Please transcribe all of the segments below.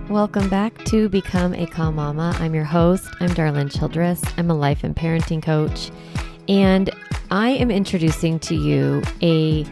Welcome back to Become a Calm Mama. I'm your host. I'm Darlene Childress. I'm a life and parenting coach, and I am introducing to you a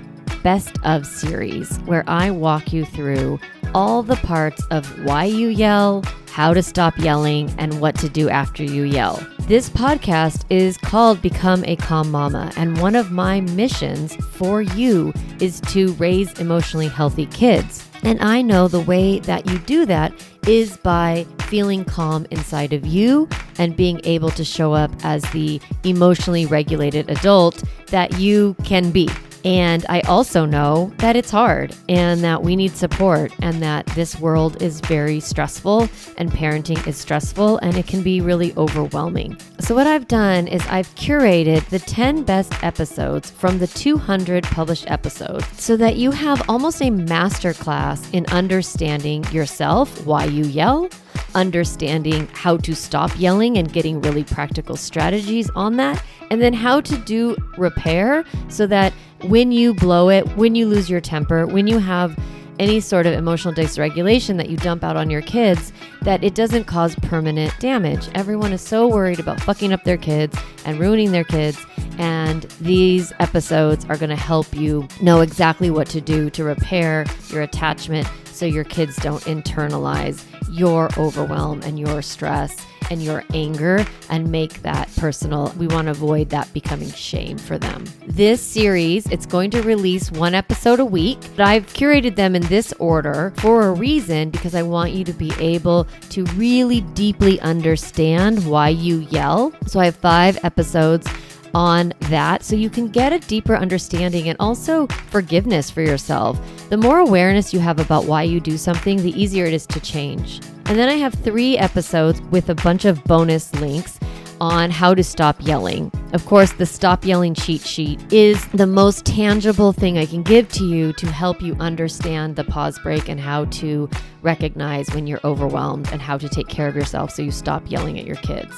best of series where I walk you through all the parts of why you yell, how to stop yelling, and what to do after you yell. This podcast is called Become a Calm Mama, and one of my missions for you is to raise emotionally healthy kids. And I know the way that you do that is by feeling calm inside of you and being able to show up as the emotionally regulated adult that you can be. And I also know that it's hard and that we need support and that this world is very stressful and parenting is stressful and it can be really overwhelming. So what I've done is I've curated the 10 best episodes from the 200 published episodes so that you have almost a masterclass in understanding yourself, why you yell, understanding how to stop yelling and getting really practical strategies on that, and then how to do repair so that when you blow it, when you lose your temper, when you have any sort of emotional dysregulation that you dump out on your kids, that it doesn't cause permanent damage. Everyone is so worried about fucking up their kids and ruining their kids. And these episodes are going to help you know exactly what to do to repair your attachment so your kids don't internalize your overwhelm and your stress and your anger and make that personal. We want to avoid that becoming shame for them. This series, it's going to release one episode a week, but I've curated them in this order for a reason because I want you to be able to really deeply understand why you yell. So I have 5 episodes on that so you can get a deeper understanding and also forgiveness for yourself. The more awareness you have about why you do something, the easier it is to change. And then I have 3 episodes with a bunch of bonus links on how to stop yelling. Of course, the Stop Yelling cheat sheet is the most tangible thing I can give to you to help you understand the pause break and how to recognize when you're overwhelmed and how to take care of yourself so you stop yelling at your kids.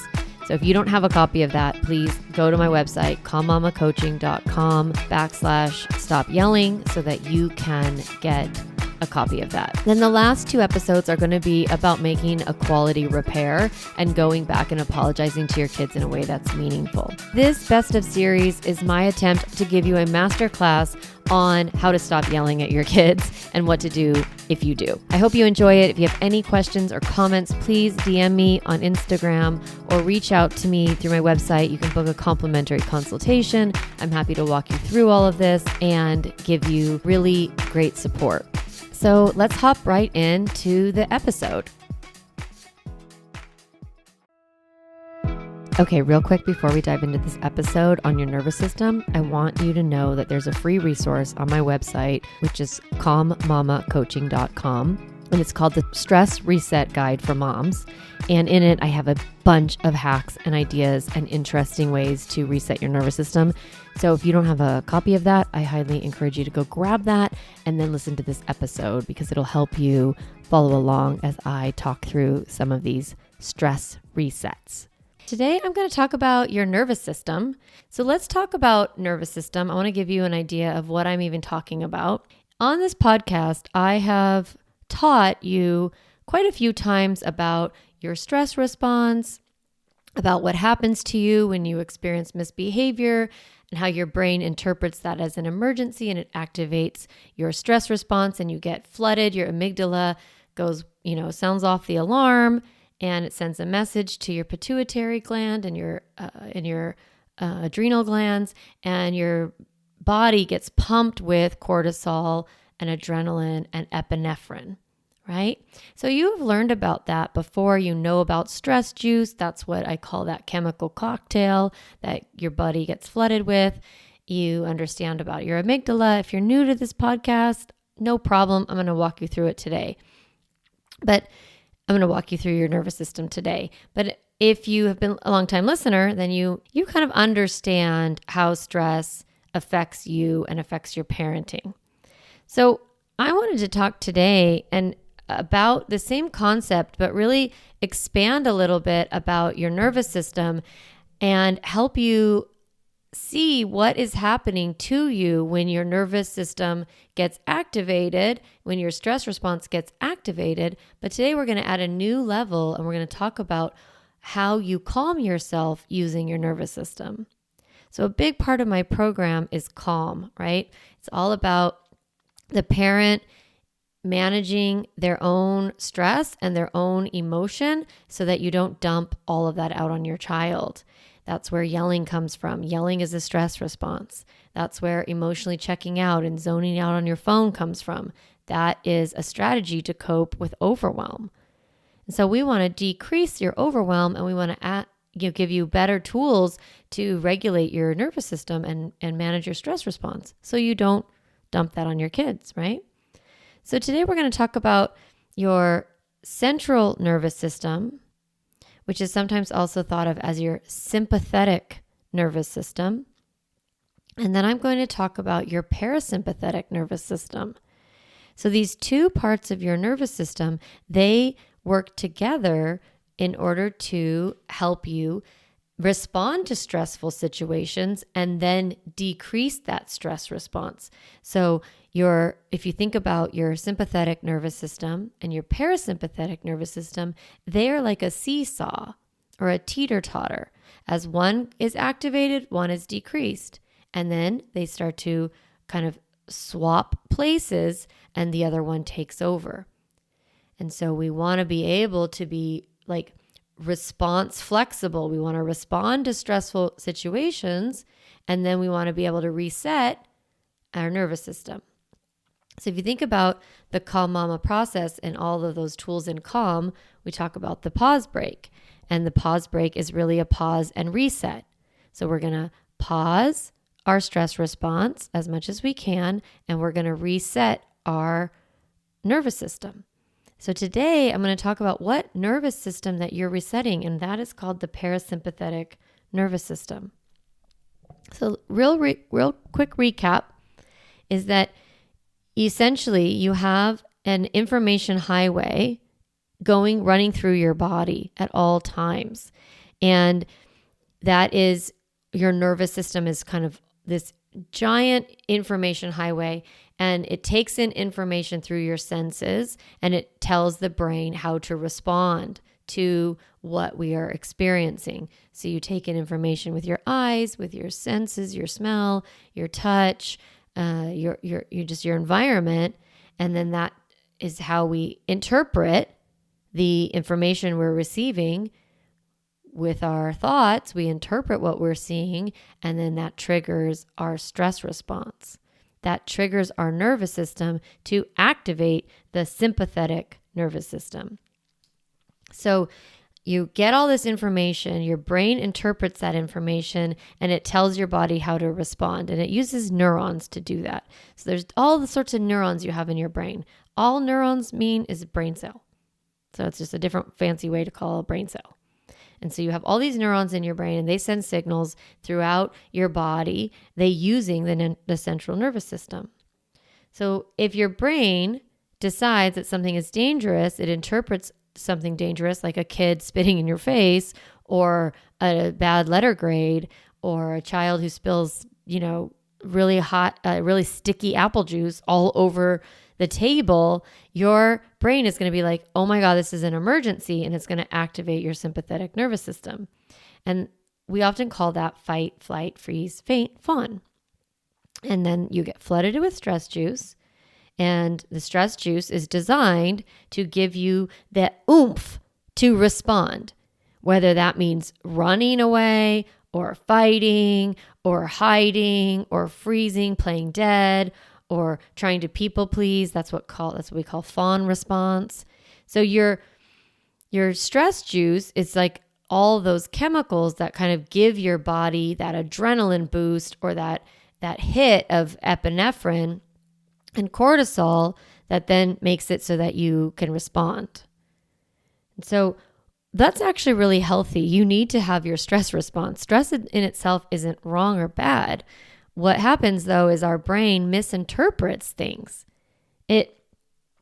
So if you don't have a copy of that, please go to my website, calmmamacoaching.com/stop yelling so that you can get a copy of that. Then the last 2 episodes are going to be about making a quality repair and going back and apologizing to your kids in a way that's meaningful. This best of series is my attempt to give you a masterclass on how to stop yelling at your kids and what to do if you do. I hope you enjoy it. If you have any questions or comments, please DM me on Instagram or reach out to me through my website. You can book a complimentary consultation. I'm happy to walk you through all of this and give you really great support. So let's hop right into the episode. Okay, real quick before we dive into this episode on your nervous system, I want you to know that there's a free resource on my website, which is calmmamacoaching.com. And it's called the Stress Reset Guide for Moms. And in it, I have a bunch of hacks and ideas and interesting ways to reset your nervous system. So if you don't have a copy of that, I highly encourage you to go grab that and then listen to this episode because it'll help you follow along as I talk through some of these stress resets. Today, I'm going to talk about your nervous system. So let's talk about nervous system. I want to give you an idea of what I'm even talking about. On this podcast, I have taught you quite a few times about your stress response, about what happens to you when you experience misbehavior and how your brain interprets that as an emergency and it activates your stress response and you get flooded. Your amygdala goes, sounds off the alarm and it sends a message to your pituitary gland and your adrenal glands, and your body gets pumped with cortisol and adrenaline and epinephrine, right? So you've learned about that before. You know about stress juice. That's what I call that chemical cocktail that your body gets flooded with. You understand about your amygdala. If you're new to this podcast, no problem. I'm going to walk you through it today. But I'm going to walk you through your nervous system today. But if you have been a long-time listener, then you kind of understand how stress affects you and affects your parenting. So I wanted to talk today and about the same concept, but really expand a little bit about your nervous system and help you see what is happening to you when your nervous system gets activated, when your stress response gets activated. But today we're going to add a new level, and we're going to talk about how you calm yourself using your nervous system. So a big part of my program is calm, right? It's all about the parent managing their own stress and their own emotion so that you don't dump all of that out on your child. That's where yelling comes from. Yelling is a stress response. That's where emotionally checking out and zoning out on your phone comes from. That is a strategy to cope with overwhelm. And so we want to decrease your overwhelm, and we want to give you better tools to regulate your nervous system and manage your stress response so you don't dump that on your kids, right? So today we're going to talk about your central nervous system, which is sometimes also thought of as your sympathetic nervous system. And then I'm going to talk about your parasympathetic nervous system. So these two parts of your nervous system, they work together in order to help you respond to stressful situations and then decrease that stress response. So if you think about your sympathetic nervous system and your parasympathetic nervous system, they are like a seesaw or a teeter-totter. As one is activated, one is decreased. And then they start to kind of swap places and the other one takes over. And so we want to be able to be like response flexible. We want to respond to stressful situations, and then we want to be able to reset our nervous system. So if you think about the Calm Mama process and all of those tools in Calm, we talk about the pause break. And the pause break is really a pause and reset. So we're going to pause our stress response as much as we can, and we're going to reset our nervous system. So today I'm going to talk about what nervous system that you're resetting, and that is called the parasympathetic nervous system. So real quick recap is that essentially you have an information highway running through your body at all times. And that is, your nervous system is kind of this giant information highway, and it takes in information through your senses, and it tells the brain how to respond to what we are experiencing. So you take in information with your eyes, with your senses, your smell, your touch, your environment, and then that is how we interpret the information we're receiving. With our thoughts, we interpret what we're seeing, and then that triggers our stress response. That triggers our nervous system to activate the sympathetic nervous system. So you get all this information, your brain interprets that information, and it tells your body how to respond. And it uses neurons to do that. So there's all the sorts of neurons you have in your brain. All neurons mean is a brain cell. So it's just a different fancy way to call a brain cell. And so you have all these neurons in your brain, and they send signals throughout your body, they using the central nervous system. So if your brain decides that something is dangerous, it interprets something dangerous, like a kid spitting in your face, or a bad letter grade, or a child who spills, really hot, really sticky apple juice all over the table, your brain is going to be like, oh my God, this is an emergency, and it's going to activate your sympathetic nervous system. And we often call that fight, flight, freeze, faint, fawn. And then you get flooded with stress juice, and the stress juice is designed to give you that oomph to respond, whether that means running away or fighting or hiding or freezing, playing dead, or trying to people please. That's what we call fawn response. So your stress juice is like all those chemicals that kind of give your body that adrenaline boost, or that hit of epinephrine and cortisol that then makes it so that you can respond. And so that's actually really healthy. You need to have your stress response. Stress in itself isn't wrong or bad. What happens though is our brain misinterprets things. It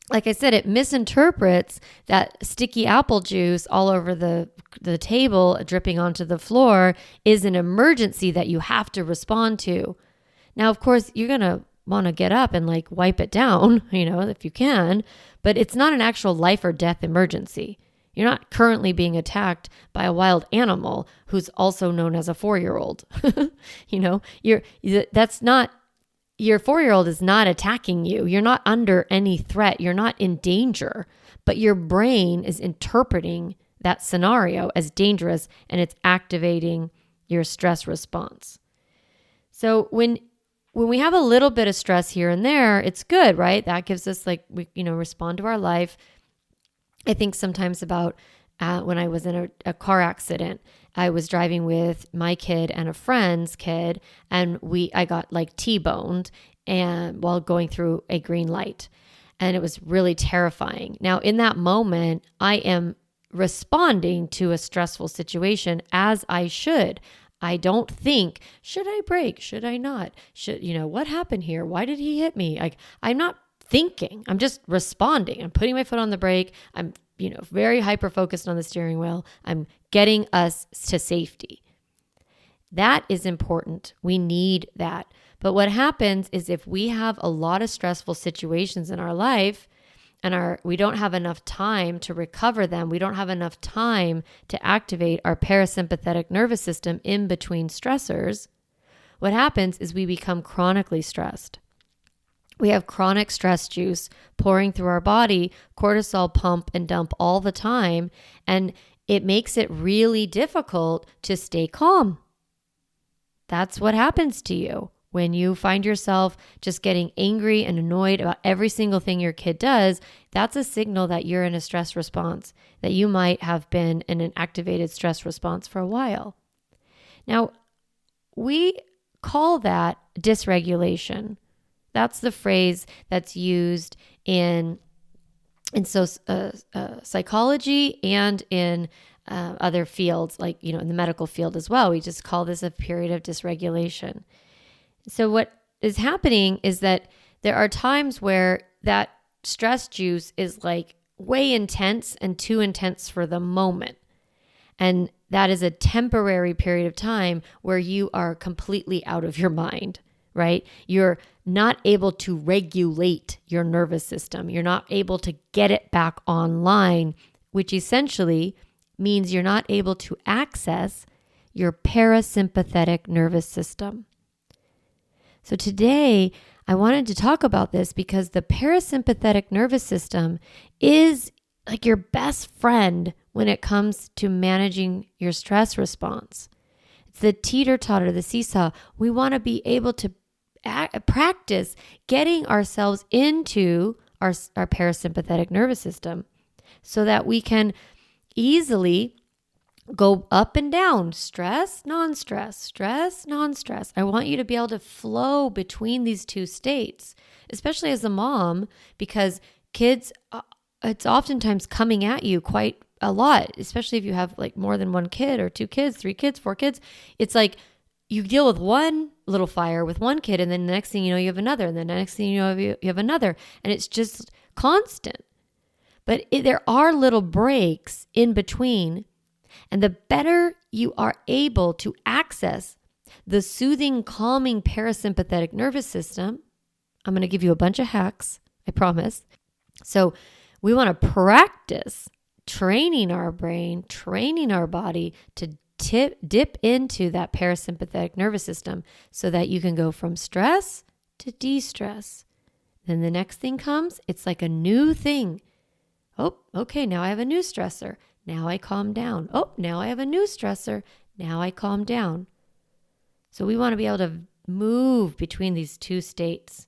like I said, it misinterprets that sticky apple juice all over the table dripping onto the floor is an emergency that you have to respond to. Now, of course, you're going to want to get up and like wipe it down, if you can, but it's not an actual life or death emergency. You're not currently being attacked by a wild animal who's also known as a 4-year-old. That's not, your 4-year-old is not attacking you. You're not under any threat. You're not in danger, but your brain is interpreting that scenario as dangerous and it's activating your stress response. So when we have a little bit of stress here and there, it's good, right? That gives us we respond to our life. I think sometimes about when I was in a car accident. I was driving with my kid and a friend's kid, and I got T-boned and while going through a green light, and it was really terrifying. Now, in that moment, I am responding to a stressful situation as I should. I don't think, should I brake? Should I not? What happened here? Why did he hit me? I'm not thinking. I'm just responding. I'm putting my foot on the brake. I'm very hyper-focused on the steering wheel. I'm getting us to safety. That is important. We need that. But what happens is if we have a lot of stressful situations in our life and we don't have enough time to recover them, we don't have enough time to activate our parasympathetic nervous system in between stressors, what happens is we become chronically stressed. We have chronic stress juice pouring through our body, cortisol pump and dump all the time, and it makes it really difficult to stay calm. That's what happens to you when you find yourself just getting angry and annoyed about every single thing your kid does. That's a signal that you're in a stress response, that you might have been in an activated stress response for a while. Now, we call that dysregulation. That's the phrase that's used in psychology and in other fields, in the medical field as well. We just call this a period of dysregulation. So what is happening is that there are times where that stress juice is way intense and too intense for the moment. And that is a temporary period of time where you are completely out of your mind, right? You're not able to regulate your nervous system. You're not able to get it back online, which essentially means you're not able to access your parasympathetic nervous system. So today, I wanted to talk about this because the parasympathetic nervous system is your best friend when it comes to managing your stress response. It's the teeter-totter, the seesaw. We want to be able to practice getting ourselves into our parasympathetic nervous system so that we can easily go up and down, stress, non-stress, stress, non-stress. I want you to be able to flow between these two states, especially as a mom, because kids, it's oftentimes coming at you quite a lot, especially if you have more than one kid or 2 kids, 3 kids, 4 kids. It's you deal with one little fire with one kid, and then the next thing you know, you have another, and then the next thing you know, you have another, and it's just constant. But there are little breaks in between, and the better you are able to access the soothing, calming parasympathetic nervous system, I'm going to give you a bunch of hacks, I promise. So we want to practice training our brain, training our body to dip into that parasympathetic nervous system so that you can go from stress to de-stress. Then the next thing comes, it's like a new thing. Oh, okay, now I have a new stressor. Now I calm down. Oh, now I have a new stressor. Now I calm down. So we want to be able to move between these two states.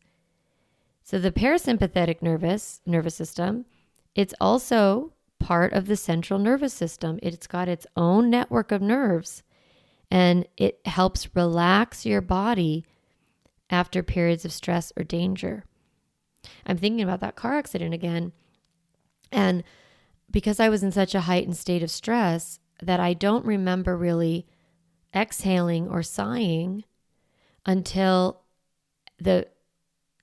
So the parasympathetic nervous system, it's also part of the central nervous system. It's got its own network of nerves, and it helps relax your body after periods of stress or danger. I'm thinking about that car accident again, and because I was in such a heightened state of stress that I don't remember really exhaling or sighing until the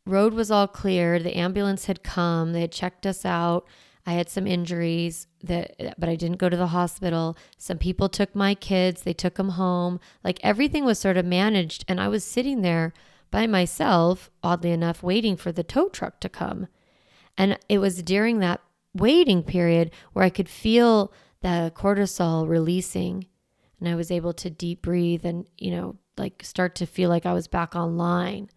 road was all clear. The ambulance had come. They had checked us out. I had some injuries but I didn't go to the hospital. Some people took my kids. They took them home. Like everything was sort of managed. And I was sitting there by myself, oddly enough, waiting for the tow truck to come. And it was during that waiting period where I could feel the cortisol releasing, and I was able to deep breathe and, like start to feel like I was back online.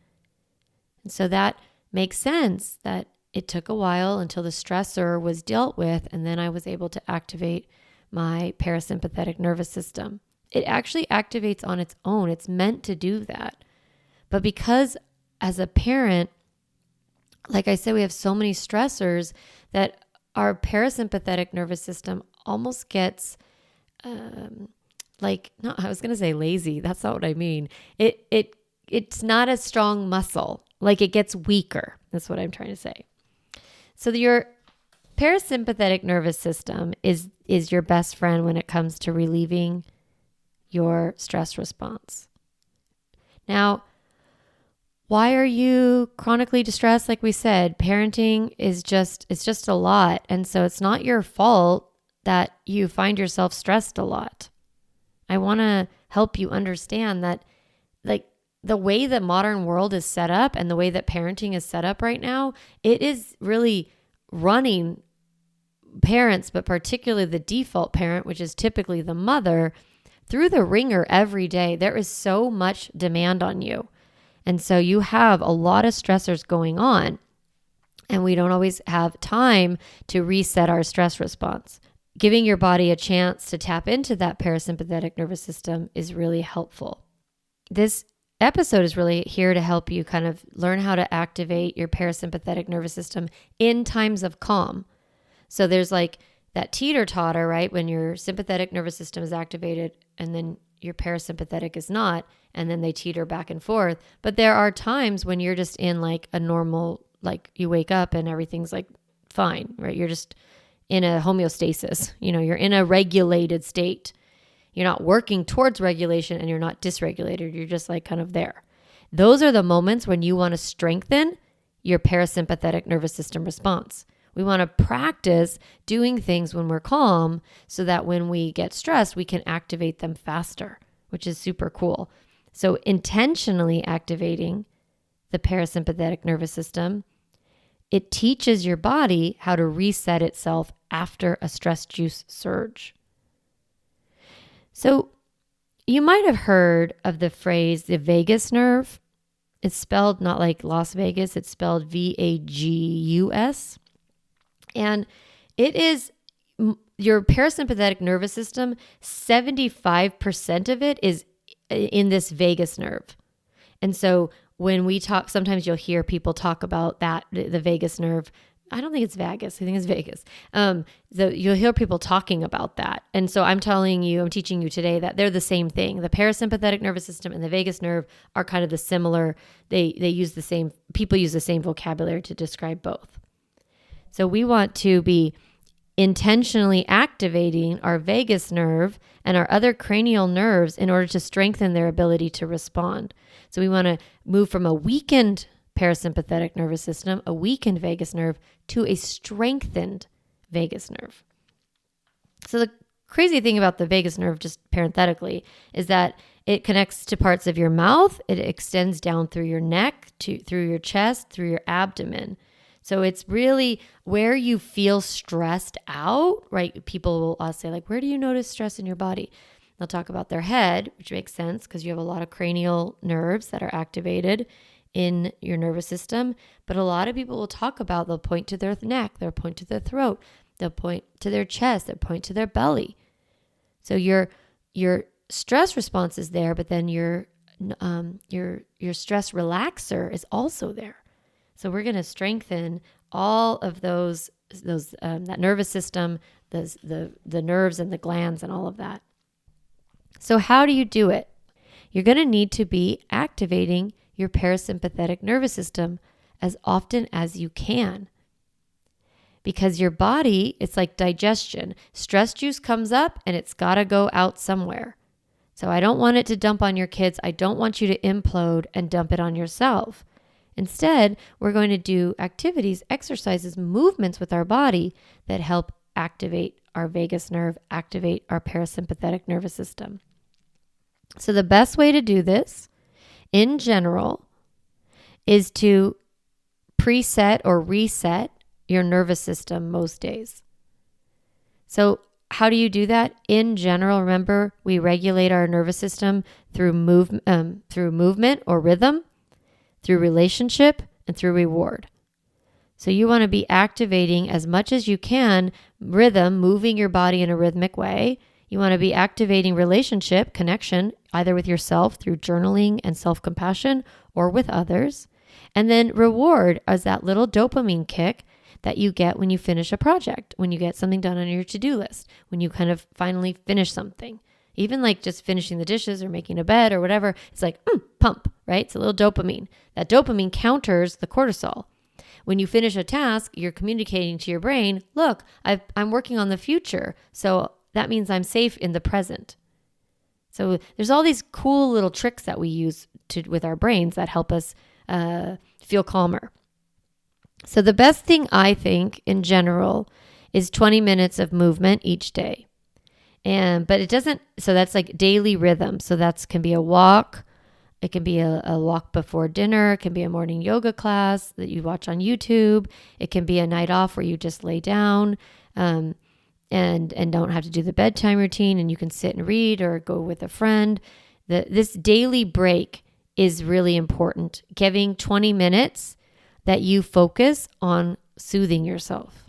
And so that makes sense that it took a while until the stressor was dealt with, and then I was able to activate my parasympathetic nervous system. It actually activates on its own. It's meant to do that. But because as a parent, like I said, we have so many stressors that our parasympathetic nervous system almost gets I was going to say lazy. That's not what I mean. It's not a strong muscle. Like it gets weaker. That's what I'm trying to say. So your parasympathetic nervous system is your best friend when it comes to relieving your stress response. Now, why are you chronically distressed? Like we said, parenting it's just a lot. And so it's not your fault that you find yourself stressed a lot. I want to help you understand that like the way that modern world is set up and the way that parenting is set up right now, it is really running parents, but particularly the default parent, which is typically the mother, through the ringer every day. There is so much demand on you. And so you have a lot of stressors going on, and we don't always have time to reset our stress response. Giving your body a chance to tap into that parasympathetic nervous system is really helpful. This episode is really here to help you kind of learn how to activate your parasympathetic nervous system in times of calm. So there's like that teeter-totter, right? When your sympathetic nervous system is activated and then your parasympathetic is not, and then they teeter back and forth. But there are times when you're just in like a normal, like you wake up and everything's like fine, right? You're just in a homeostasis, you're in a regulated state. You're not working towards regulation and you're not dysregulated. You're just like kind of there. Those are the moments when you want to strengthen your parasympathetic nervous system response. We want to practice doing things when we're calm so that when we get stressed, we can activate them faster, which is super cool. So intentionally activating the parasympathetic nervous system, it teaches your body how to reset itself after a stress juice surge. So you might have heard of the phrase, the vagus nerve. It's spelled not like Las Vegas, it's spelled VAGUS. And it is your parasympathetic nervous system, 75% of it is in this vagus nerve. And so when we talk, sometimes you'll hear people talk about that, the vagus nerve. I don't think it's vagus. I think it's Vegas. You'll hear people talking about that. And so I'm teaching you today that they're the same thing. The parasympathetic nervous system and the vagus nerve are kind of the similar. They use the same, people use the same vocabulary to describe both. So we want to be intentionally activating our vagus nerve and our other cranial nerves in order to strengthen their ability to respond. So we want to move from a weakened parasympathetic nervous system, a weakened vagus nerve, to a strengthened vagus nerve. So the crazy thing about the vagus nerve, just parenthetically, is that it connects to parts of your mouth. It extends down through your neck, through your chest, through your abdomen. So it's really where you feel stressed out, right? People will say like, where do you notice stress in your body? They'll talk about their head, which makes sense because you have a lot of cranial nerves that are activated in your nervous system. But a lot of people will talk about, they'll point to their neck, they'll point to their throat, they'll point to their chest, they'll point to their belly. So your stress response is there, but then your stress relaxer is also there. So we're going to strengthen all of those that nervous system, the nerves and the glands and all of that. So how do you do it? You're going to need to be activating your parasympathetic nervous system as often as you can. Because your body, it's like digestion. Stress juice comes up and it's got to go out somewhere. So I don't want it to dump on your kids. I don't want you to implode and dump it on yourself. Instead, we're going to do activities, exercises, movements with our body that help activate our vagus nerve, activate our parasympathetic nervous system. So the best way to do this in general is to preset or reset your nervous system most days. So how do you do that? In general, remember, we regulate our nervous system through movement or rhythm, through relationship, and through reward. So you want to be activating as much as you can rhythm, moving your body in a rhythmic way. You want to be activating relationship, connection, either with yourself through journaling and self-compassion or with others. And then reward as that little dopamine kick that you get when you finish a project, when you get something done on your to-do list, when you kind of finally finish something. Even like just finishing the dishes or making a bed or whatever, it's like, pump, right? It's a little dopamine. That dopamine counters the cortisol. When you finish a task, you're communicating to your brain, look, I'm working on the future. So that means I'm safe in the present. So there's all these cool little tricks that we use with our brains that help us feel calmer. So the best thing I think in general is 20 minutes of movement each day. But it doesn't, so that's like daily rhythm. So that can be a walk. It can be a walk before dinner. It can be a morning yoga class that you watch on YouTube. It can be a night off where you just lay down and don't have to do the bedtime routine, and you can sit and read or go with a friend. This daily break is really important. Giving 20 minutes that you focus on soothing yourself.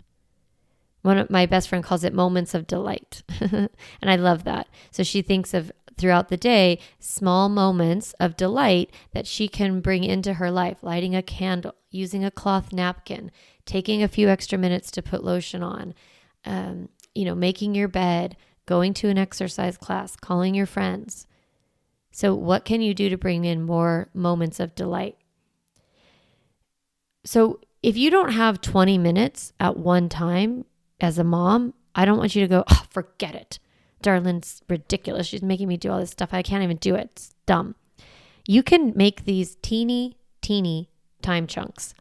One of my best friend calls it moments of delight. And I love that. So she thinks of throughout the day, small moments of delight that she can bring into her life, lighting a candle, using a cloth napkin, taking a few extra minutes to put lotion on, making your bed, going to an exercise class, calling your friends. So what can you do to bring in more moments of delight? So if you don't have 20 minutes at one time as a mom, I don't want you to go, forget it. Darlene's ridiculous. She's making me do all this stuff. I can't even do it. It's dumb. You can make these teeny time chunks.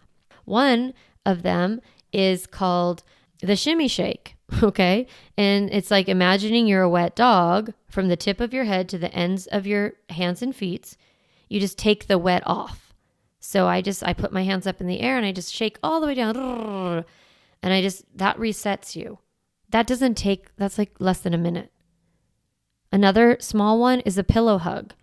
One of them is called the shimmy shake. Okay. And it's like imagining you're a wet dog from the tip of your head to the ends of your hands and feet. You just take the wet off. So I put my hands up in the air and I just shake all the way down. And that resets you. That's like less than a minute. Another small one is a pillow hug.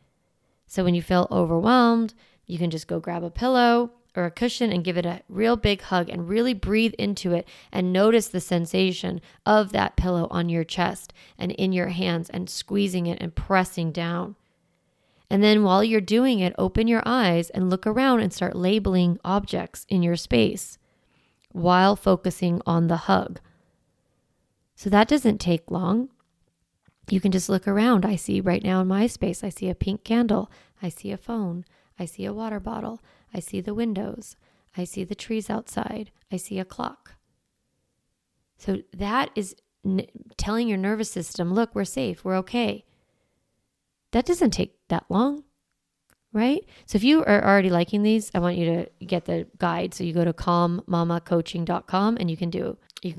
So when you feel overwhelmed, you can just go grab a pillow or a cushion and give it a real big hug and really breathe into it and notice the sensation of that pillow on your chest and in your hands and squeezing it and pressing down. And then while you're doing it, open your eyes and look around and start labeling objects in your space while focusing on the hug. So that doesn't take long. You can just look around. I see right now in my space, I see a pink candle. I see a phone. I see a water bottle. I see the windows. I see the trees outside. I see a clock. So that is telling your nervous system, look, we're safe. We're okay. That doesn't take that long, right? So if you are already liking these, I want you to get the guide. So you go to calmmamacoaching.com and you can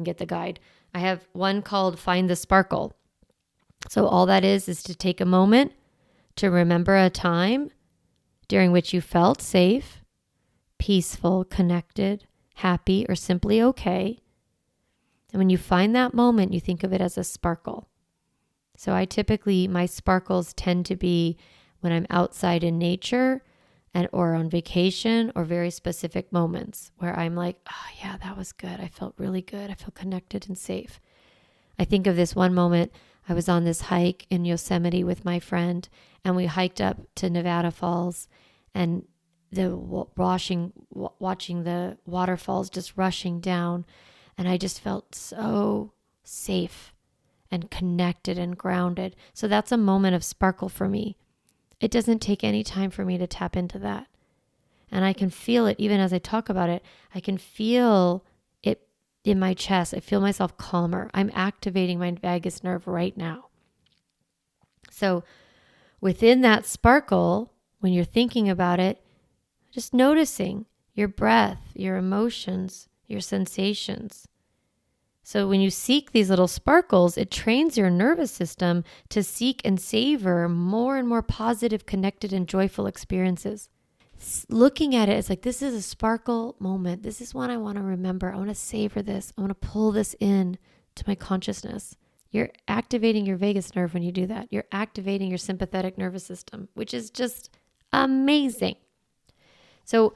get the guide. I have one called Find the Sparkle. So all that is to take a moment to remember a time during which you felt safe, peaceful, connected, happy, or simply okay. And when you find that moment, you think of it as a sparkle. So my sparkles tend to be when I'm outside in nature or on vacation or very specific moments where I'm like, oh yeah, that was good. I felt really good. I feel connected and safe. I think of this one moment. I was on this hike in Yosemite with my friend and we hiked up to Nevada Falls and watching the waterfalls just rushing down. And I just felt so safe and connected and grounded. So that's a moment of sparkle for me. It doesn't take any time for me to tap into that. And I can feel it even as I talk about it. I can feel it in my chest. I feel myself calmer. I'm activating my vagus nerve right now. So within that sparkle, when you're thinking about it, just noticing your breath, your emotions, your sensations. So when you seek these little sparkles, it trains your nervous system to seek and savor more and more positive, connected, and joyful experiences. Looking at it, it's like, this is a sparkle moment. This is one I want to remember. I want to savor this. I want to pull this in to my consciousness. You're activating your vagus nerve when you do that. You're activating your sympathetic nervous system, which is just amazing. So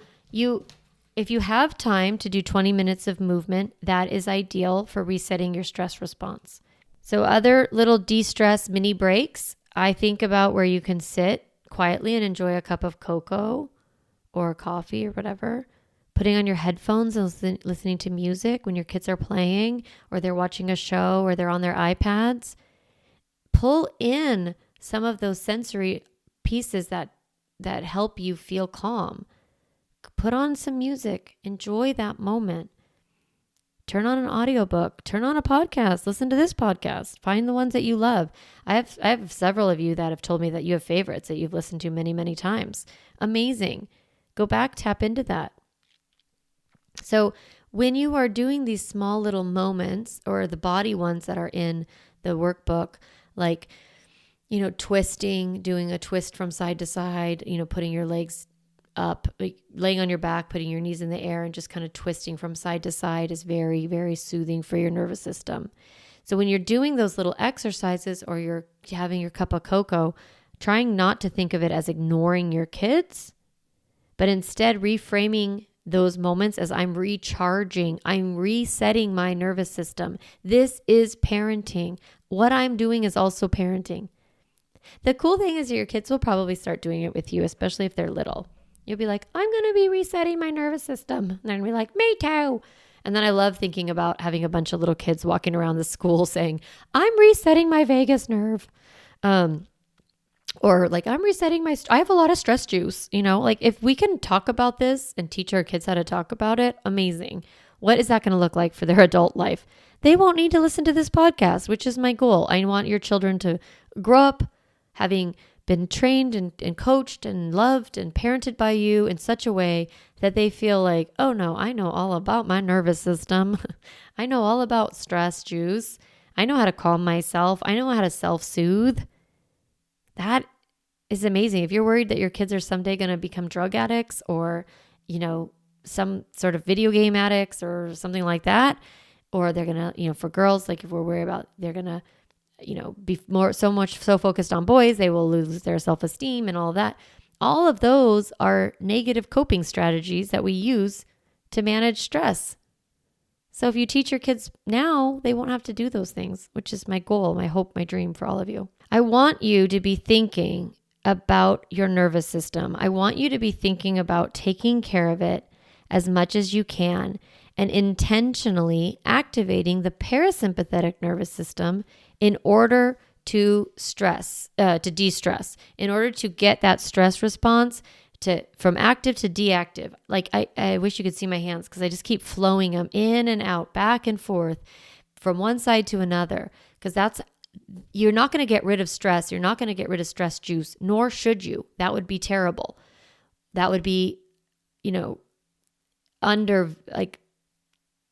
if you have time to do 20 minutes of movement, that is ideal for resetting your stress response. So other little de-stress mini breaks, I think about where you can sit quietly and enjoy a cup of cocoa or coffee or whatever, putting on your headphones and listening to music when your kids are playing or they're watching a show or they're on their iPads. Pull in some of those sensory pieces that help you feel calm. Put on some music, enjoy that moment. Turn on an audiobook, turn on a podcast, listen to this podcast, find the ones that you love. I have several of you that have told me that you have favorites that you've listened to many, many times. Amazing. Go back, tap into that. So when you are doing these small little moments, or the body ones that are in the workbook, like, twisting, doing a twist from side to side, putting your legs up, like laying on your back, putting your knees in the air and just kind of twisting from side to side is very, very soothing for your nervous system. So when you're doing those little exercises or you're having your cup of cocoa, trying not to think of it as ignoring your kids, but instead reframing those moments as I'm recharging, I'm resetting my nervous system. This is parenting. What I'm doing is also parenting. The cool thing is your kids will probably start doing it with you, especially if they're little. You'll be like, I'm going to be resetting my nervous system. And they're going to be like, me too. And then I love thinking about having a bunch of little kids walking around the school saying, I'm resetting my vagus nerve. Or like, I'm resetting I have a lot of stress juice. Like if we can talk about this and teach our kids how to talk about it, amazing. What is that going to look like for their adult life? They won't need to listen to this podcast, which is my goal. I want your children to grow up having been trained and coached and loved and parented by you in such a way that they feel like, oh no, I know all about my nervous system. I know all about stress juice. I know how to calm myself. I know how to self-soothe. That is amazing. If you're worried that your kids are someday going to become drug addicts or, some sort of video game addicts or something like that, or they're going to, for girls, like if we're worried about, they're going to, be so focused on boys, they will lose their self-esteem and all of that. All of those are negative coping strategies that we use to manage stress. So if you teach your kids now, they won't have to do those things, which is my goal, my hope, my dream for all of you. I want you to be thinking about your nervous system. I want you to be thinking about taking care of it as much as you can and intentionally activating the parasympathetic nervous system in order to de-stress, in order to get that stress response from active to deactive. Like I wish you could see my hands because I just keep flowing them in and out, back and forth from one side to another, because you're not going to get rid of stress. You're not going to get rid of stress juice, nor should you. That would be terrible. That would be, under like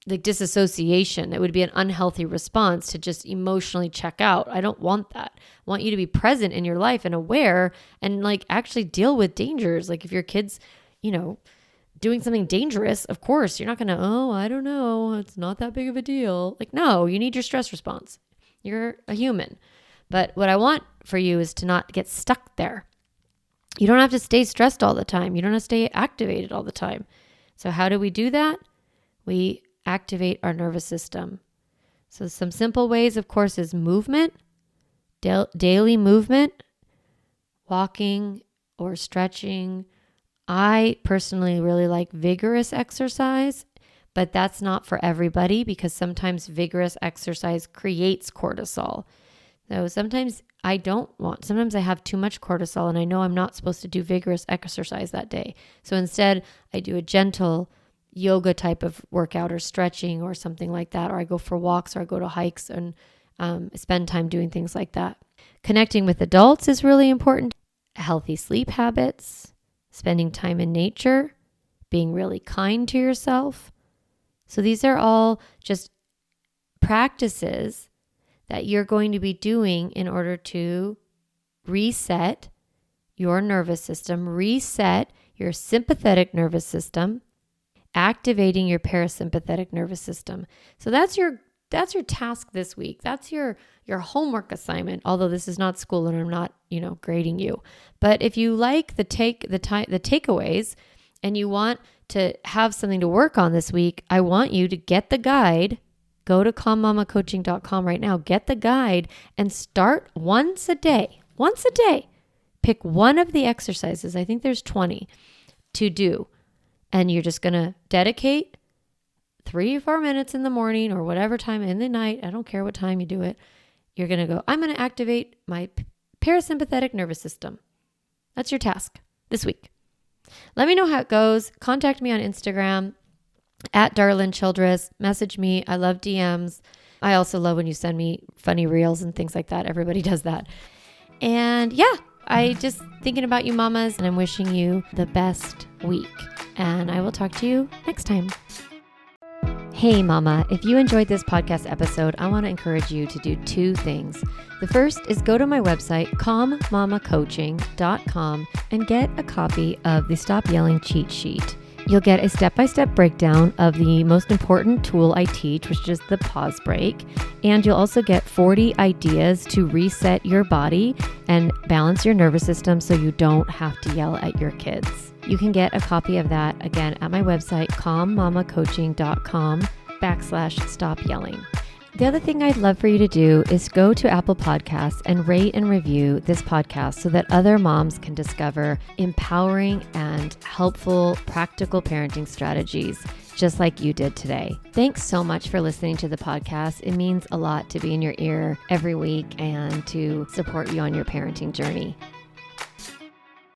disassociation. It would be an unhealthy response to just emotionally check out. I don't want that. I want you to be present in your life and aware and like actually deal with dangers. Like if your kid's, doing something dangerous, of course, you're not going to, I don't know, it's not that big of a deal. Like, no, you need your stress response. You're a human. But what I want for you is to not get stuck there. You don't have to stay stressed all the time. You don't have to stay activated all the time. So how do we do that? We activate our nervous system. So some simple ways, of course, is movement, daily movement, walking or stretching. I personally really like vigorous exercise, but that's not for everybody because sometimes vigorous exercise creates cortisol. So sometimes sometimes I have too much cortisol and I know I'm not supposed to do vigorous exercise that day. So instead I do a gentle yoga type of workout or stretching or something like that, or I go for walks or I go to hikes and spend time doing things like that. Connecting with adults is really important. Healthy sleep habits, spending time in nature, being really kind to yourself. So these are all just practices that you're going to be doing in order to reset your nervous system, reset your sympathetic nervous system, activating your parasympathetic nervous system. So that's your task this week. That's your homework assignment. Although this is not school and I'm not, grading you. But if you like the takeaways and you want to have something to work on this week, I want you to get the guide. Go to calmmamacoaching.com right now. Get the guide and start once a day. Pick one of the exercises. I think there's 20 to do. And you're just going to dedicate 3 or 4 minutes in the morning or whatever time in the night. I don't care what time you do it. You're going to go, I'm going to activate my parasympathetic nervous system. That's your task this week. Let me know how it goes. Contact me on Instagram at Darlin Childress. Message me. I love DMs. I also love when you send me funny reels and things like that. Everybody does that. And yeah, I just thinking about you mamas, and I'm wishing you the best week. And I will talk to you next time. Hey mama, if you enjoyed this podcast episode, I want to encourage you to do 2 things. The first is go to my website, calmmamacoaching.com, and get a copy of the Stop Yelling cheat sheet. You'll get a step-by-step breakdown of the most important tool I teach, which is the pause break. And you'll also get 40 ideas to reset your body and balance your nervous system so you don't have to yell at your kids. You can get a copy of that, again, at my website, calmmamacoaching.com/stop yelling. The other thing I'd love for you to do is go to Apple Podcasts and rate and review this podcast so that other moms can discover empowering and helpful, practical parenting strategies, just like you did today. Thanks so much for listening to the podcast. It means a lot to be in your ear every week and to support you on your parenting journey.